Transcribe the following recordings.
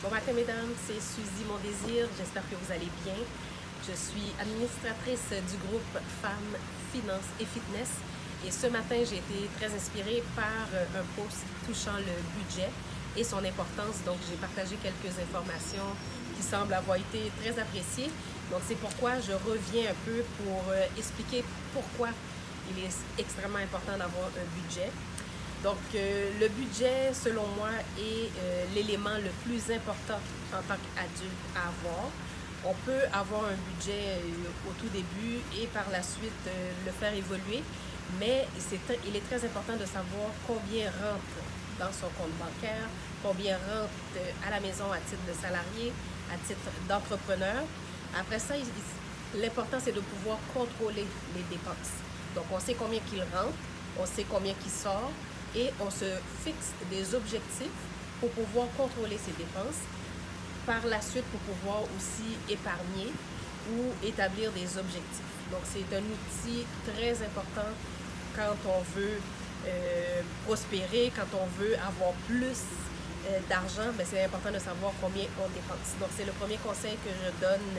Bon matin mesdames, c'est Suzy Mon Désir, j'espère que vous allez bien. Je suis administratrice du groupe Femmes, Finances et Fitness et ce matin j'ai été très inspirée par un post touchant le budget et son importance, donc j'ai partagé quelques informations qui semblent avoir été très appréciées. Donc c'est pourquoi je reviens un peu pour expliquer pourquoi il est extrêmement important d'avoir un budget. Donc, le budget, selon moi, est l'élément le plus important en tant qu'adulte à avoir. On peut avoir un budget au tout début et par la suite le faire évoluer, mais il est très important de savoir combien rentre dans son compte bancaire, combien rentre à la maison à titre de salarié, à titre d'entrepreneur. Après ça, l'important, c'est de pouvoir contrôler les dépenses. Donc, on sait combien qu'il rentre, on sait combien qu'il sort, et on se fixe des objectifs pour pouvoir contrôler ses dépenses. Par la suite, pour pouvoir aussi épargner ou établir des objectifs. Donc, c'est un outil très important quand on veut prospérer, quand on veut avoir plus d'argent, ben, c'est important de savoir combien on dépense. Donc, c'est le premier conseil que je donne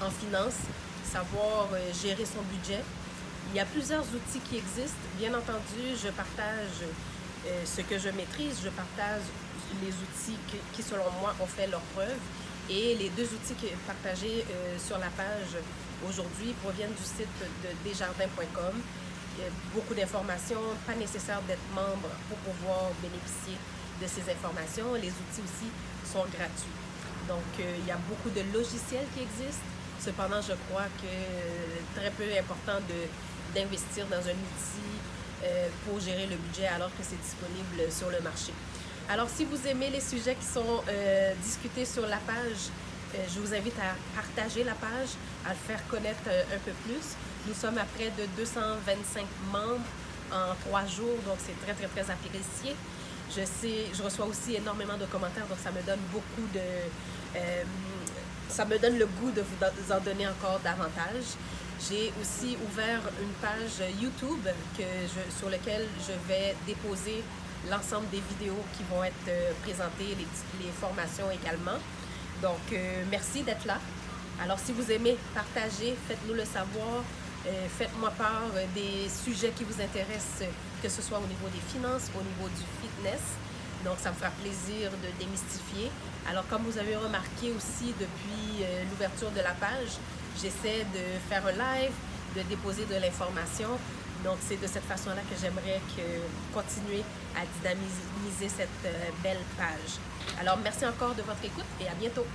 en finance, savoir gérer son budget. Il y a plusieurs outils qui existent. Bien entendu, je partage ce que je maîtrise, je partage les outils qui, selon moi, ont fait leur preuve. Et les deux outils partagés sur la page aujourd'hui proviennent du site de desjardins.com. Beaucoup d'informations, pas nécessaire d'être membre pour pouvoir bénéficier de ces informations. Les outils aussi sont gratuits. Donc, il y a beaucoup de logiciels qui existent. Cependant, je crois que très peu important d'investir dans un outil pour gérer le budget alors que c'est disponible sur le marché. Alors, si vous aimez les sujets qui sont discutés sur la page, je vous invite à partager la page, à le faire connaître un peu plus. Nous sommes à près de 225 membres en 3 jours, donc c'est très, très, très apprécié. Je reçois aussi énormément de commentaires, donc ça me donne beaucoup de... ça me donne le goût de vous en donner encore davantage. J'ai aussi ouvert une page YouTube sur laquelle je vais déposer l'ensemble des vidéos qui vont être présentées, les formations également. Donc, merci d'être là. Alors, si vous aimez partager, faites-nous le savoir. Faites-moi part des sujets qui vous intéressent, que ce soit au niveau des finances, au niveau du fitness. Donc, ça me fera plaisir de démystifier. Alors, comme vous avez remarqué aussi depuis l'ouverture de la page, j'essaie de faire un live, de déposer de l'information. Donc, c'est de cette façon-là que j'aimerais continuer à dynamiser cette belle page. Alors, merci encore de votre écoute et à bientôt.